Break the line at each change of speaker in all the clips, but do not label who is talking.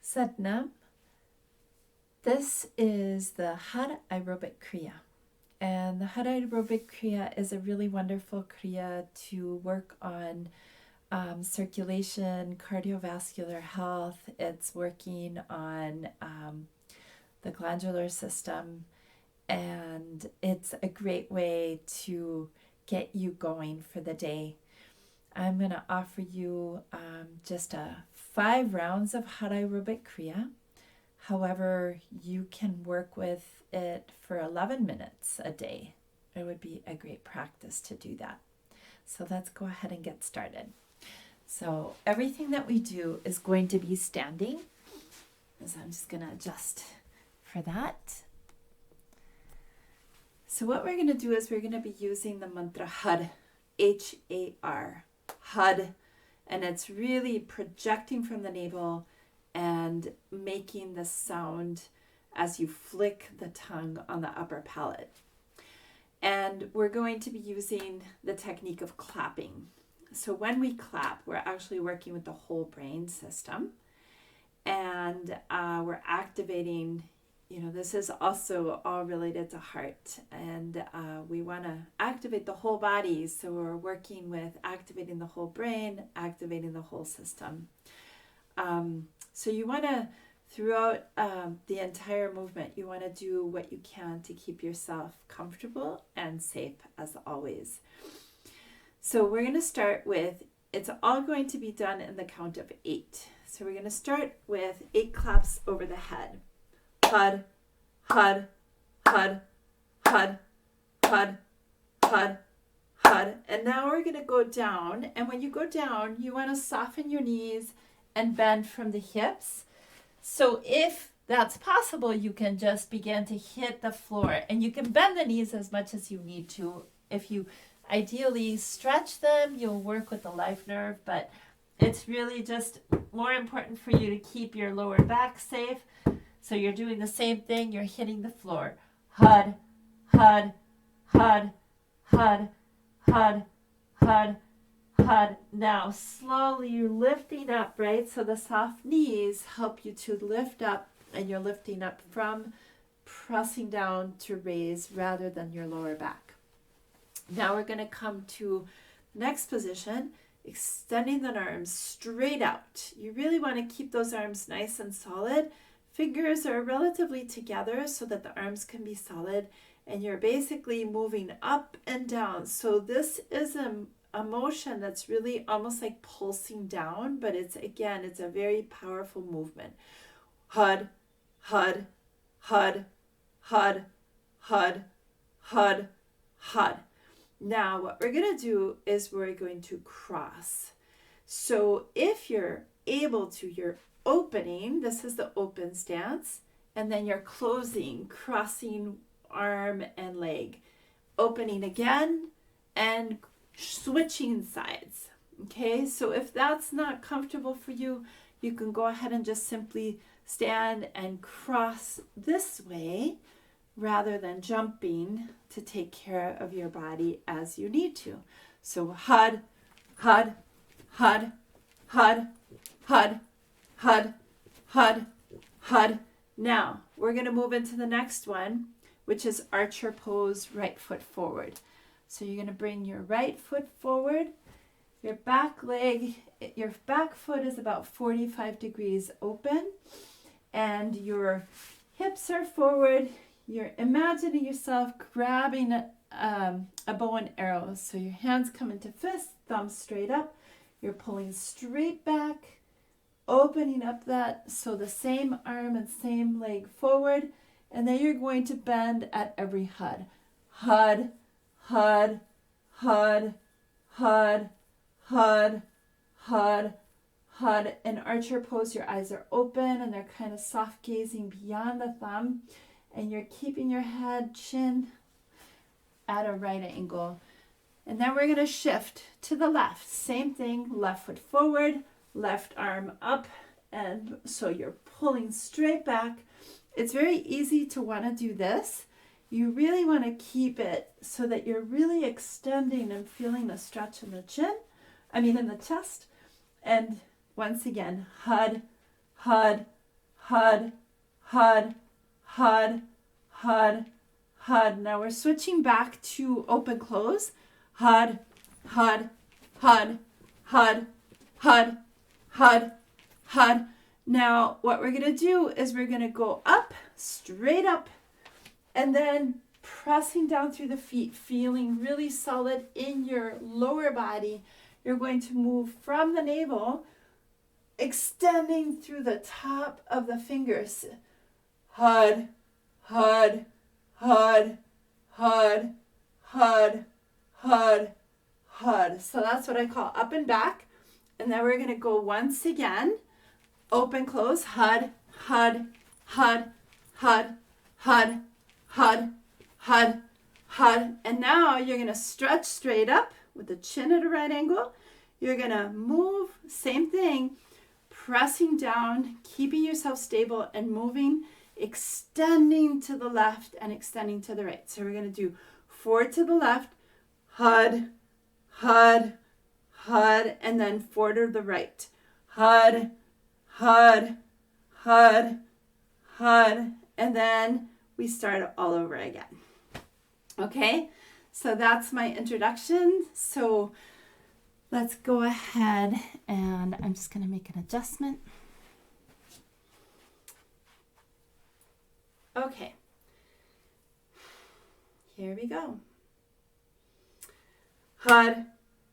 Satnam. This is the Har Aerobic Kriya. And the Har Aerobic Kriya is a really wonderful Kriya to work on circulation, cardiovascular health. It's working on the glandular system, and it's a great way to get you going for the day. I'm going to offer you just 5 rounds of Har Aerobic Kriya. However, you can work with it for 11 minutes a day. It would be a great practice to do that. So let's go ahead and get started. So everything that we do is going to be standing. So I'm just going to adjust for that. So what we're going to do is we're going to be using the mantra Har, H-A-R, Har, and it's really projecting from the navel and making the sound as you flick the tongue on the upper palate. And we're going to be using the technique of clapping. So when we clap, we're actually working with the whole brain system, and we're activating, this is also all related to heart, and we want to activate the whole body. So we're working with activating the whole brain, activating the whole system. So you want to, throughout the entire movement, you want to do what you can to keep yourself comfortable and safe as always. So we're going to start with, it's all going to be done in the count of 8. So we're going to start with 8 claps over the head. Har, har, har, har, har, har, har. And now we're going to go down. And when you go down, you want to soften your knees and bend from the hips. So if that's possible, you can just begin to hit the floor, and you can bend the knees as much as you need to. If you ideally stretch them, you'll work with the life nerve, but it's really just more important for you to keep your lower back safe. So you're doing the same thing, you're hitting the floor. Hud, hud, hud, hud, hud, hud, hud. Now slowly you're lifting up, right? So the soft knees help you to lift up, and you're lifting up from pressing down to raise rather than your lower back. Now we're going to come to the next position, extending the arms straight out. You really want to keep those arms nice and solid. Fingers are relatively together so that the arms can be solid, and you're basically moving up and down. So this is a motion that's really almost like pulsing down, but it's a very powerful movement. Hud, hud, hud, hud, hud, hud, hud. Now what we're going to do is we're going to cross. So if you're able to, you're opening, this is the open stance, and then you're closing, crossing arm and leg, opening again, and switching sides. Okay, so if that's not comfortable for you, you can go ahead and just simply stand and cross this way rather than jumping to take care of your body as you need to. So hud, hud, hud, hud, hud, hud, hud, hud. Now we're going to move into the next one, which is archer pose, right foot forward. So you're going to bring your right foot forward, your back foot is about 45 degrees open, and your hips are forward. You're imagining yourself grabbing a bow and arrow. So your hands come into fist, thumbs straight up. You're pulling straight back, opening up that, so the same arm and same leg forward. And then you're going to bend at every hud. Hud, hud, hud, hud, hud, hud, hud. In archer pose, your eyes are open and they're kind of soft gazing beyond the thumb. And you're keeping your head, chin at a right angle. And then we're going to shift to the left. Same thing, left foot forward, left arm up. And so you're pulling straight back. It's very easy to want to do this. You really want to keep it so that you're really extending and feeling the stretch in the in the chest. And once again, hud, hud, hud, hud, hud, hud, hud. Now we're switching back to open close. Hud, hud, hud, hud, hud, hud, hud. Now what we're going to do is we're going to go up, straight up, and then pressing down through the feet, feeling really solid in your lower body. You're going to move from the navel, extending through the top of the fingers. Hud, hud, hud, hud, hud, hud, hud. So that's what I call up and back. And then we're going to go once again. Open, close, hud, hud, hud, hud, hud, hud, hud, hud. And now you're going to stretch straight up with the chin at a right angle. You're going to move, same thing, pressing down, keeping yourself stable and moving, extending to the left and extending to the right. So we're going to do forward to the left, hud, hud, hud, and then forward to the right. Hud, hud, hud, hud, and then we start all over again. Okay, so that's my introduction. So let's go ahead and I'm just going to make an adjustment. Okay, here we go. Hud,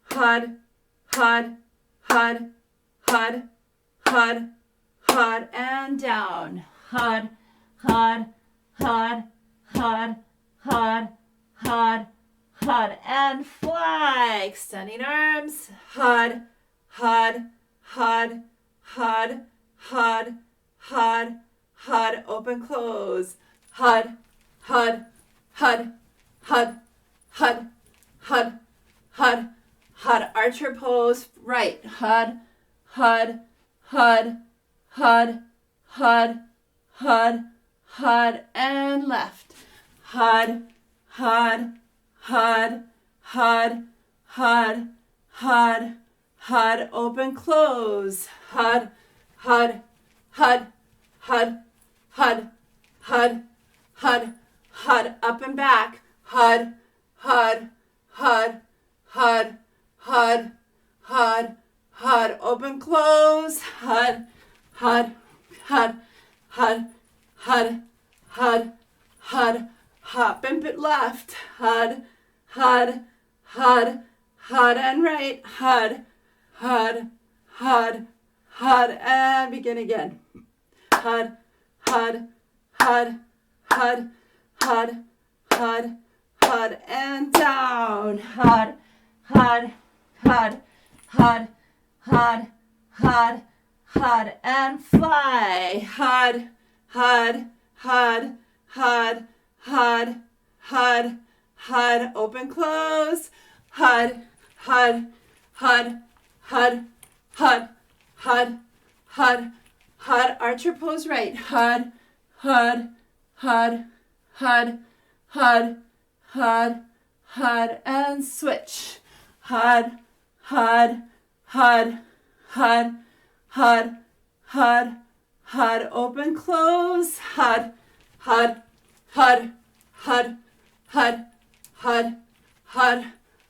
hud, hud, hud, hud, hud, hud, and down. Hud, hud, hud, hud, hud, hud, hud, and fly. Extending arms. Hud, hud, hud, hud, hud, hud, hud. Open, close. Hud, hud, hud, hud, hud, hud, hud, hud. Archer pose. Right. Hud, hud, hud, hud, hud, hud, hud, and left. Hud, hud, hud, hud, hud, hud, hud. Open, close. Hud, hud, hud, hud, hud, hud, hud, hud. Up and back. Hud, hud, hud, hud, hud, hud, hud. Open, close. Hud, hud, hud, hud, hud, hud, hud. Hop and left. Hud, hud, hud, hud, and right. Hud, hud, hud, hud, and begin again. Hud, hud, hud, hud, hud, hud, hud, and down. Hud, hud, hud, hud, hud, hud, hud, and fly. Hud, hud, hud, hud, hud, hud, hud. Open, close. Hud, hud, hud, hud, hud, hud, hud, hud. Archer pose right. Hud, hud, hud, hud, hud, hud, hud, and switch. Hud, hud, hud, hud, hud, hud, hud. Open, close. Hud, hud, hud, hud, hud, hud, hud.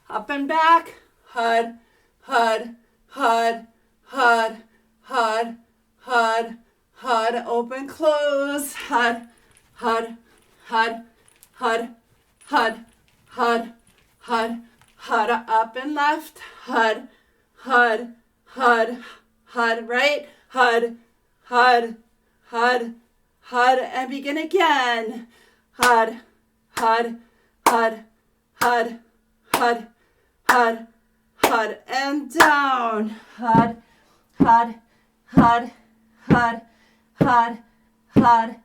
Up and back. Hud, hud, hud, hud, hud, hud, hud. Open, close. Hud, hud, hud, hud, hud, hud, hud, hud. Up and left. Hud, hud, hud, hud. Right. Hud, hud, hud, hud. And begin again. Hud, hud, hud, hud, hud, hud, hud, and down. Hud, hud, hud, hud, hud, hud,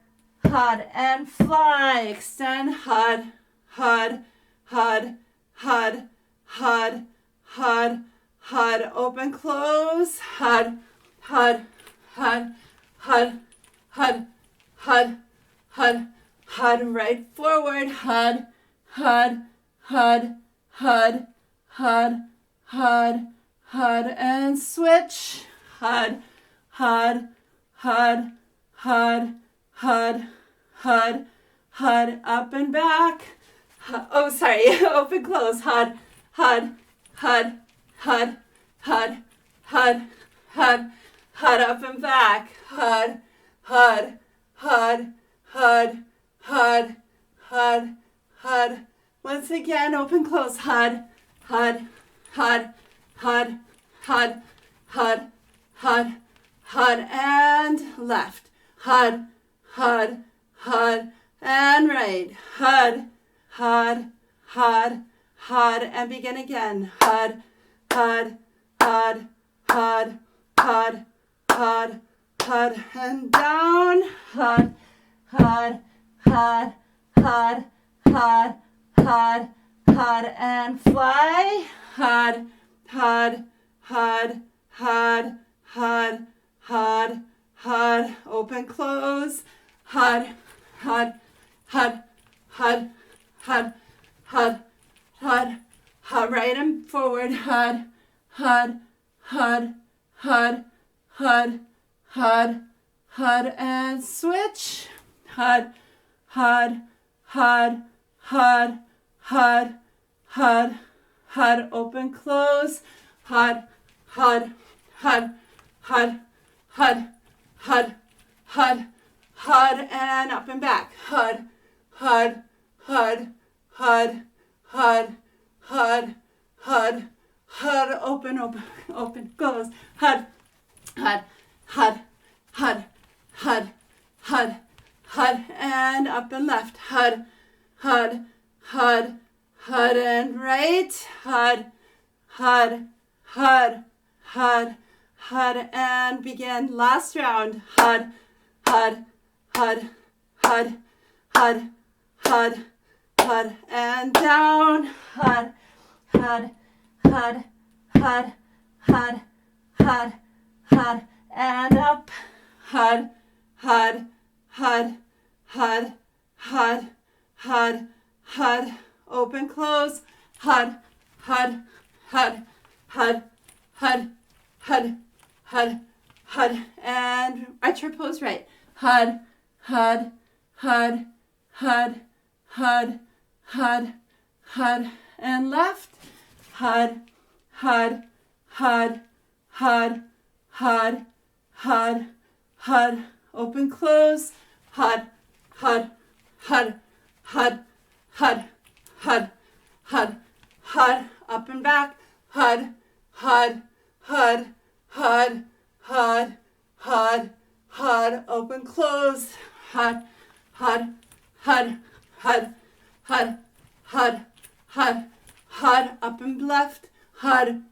hud, and fly. Extend. Hud, hud, hud, hud, hud, hud, hud. Open, close. Hud, hud, hud, hud, hud, hud, hud, hud. Right forward. Hud, hud, hud, hud, hud, hud, hud, and switch. Hud, hud, hud, hud, hud, hud, hud, up and back. Oh, sorry, open, close, hud, hud, hud, hud, hud, hud, hud, hud, up and back, hud, hud, hud, hud, hud, hud, hud. Once again, open, close, hud, hud, hud, hud, hud, hud, hud, hud, and left, hud, hud, hud, and right, hud, hud, hud, hud, and begin again, hud, hud, hud, hud, hud, hud, hud, and down, hud, hud, hud, hud, hud, hud, hud, and fly, hud, hud, hud, hud, hud, hud, hud, open, close, hud, hud, hud, hud, hud, hud, hud, hud, right and forward, hud, hud, hud, hud, hud, hud, hud, and switch, hud, hud, hud, hud, hud, hud, hud, open, close, hud, hud, hud, hud, hud, hud, hud, hud, and up and back, hud, hud, hud, hud, hud, hud, hud, hud, open, open, open, close, hud, hud, hud, hud, hud, hud, hud, and up and left, hud, hud, hud, hud, and right, hud, hud, hud, hud, hud, and begin last round, hud, hud, hud, hud, hud, hud, hud, and down, hud, hud, hud, hud, hud, hud, hud, and up, hud, hud, hud, hud, hud, hud, hud, open, close, hud, hud, hud, hud, hud, hud, hud, hud, and archer pose right, hud, hud, hud, hud, hud, hud, hud, and left, hud, hud, hud, hud, hud, hud, hud, open, close, hud, hud, hud, hud, hud, hud, hud, hud, up and back, hud, hud, hud, hud, hud, hud, hud, open, close, hud, hud, hud, hud, hud, hud, hud, hud, up and left, hud,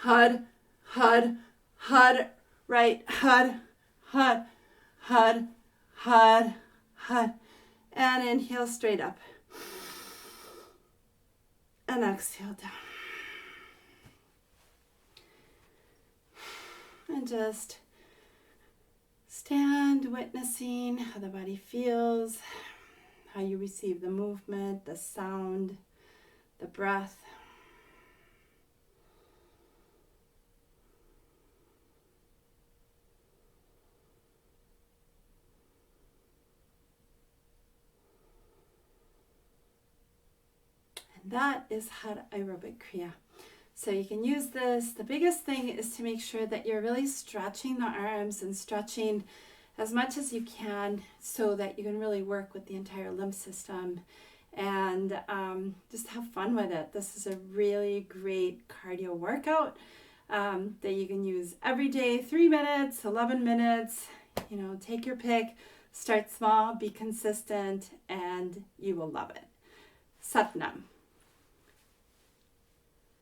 hud, hud, hud, right, hud, hud, hud, hud, hud, and inhale straight up, and exhale down. And just stand witnessing how the body feels, how you receive the movement, the sound, the breath. And that is Har Aerobic Kriya. So you can use this. The biggest thing is to make sure that you're really stretching the arms and stretching as much as you can so that you can really work with the entire lymph system and just have fun with it. This is a really great cardio workout that you can use every day, 3 minutes, 11 minutes, take your pick, start small, be consistent, and you will love it. Satnam.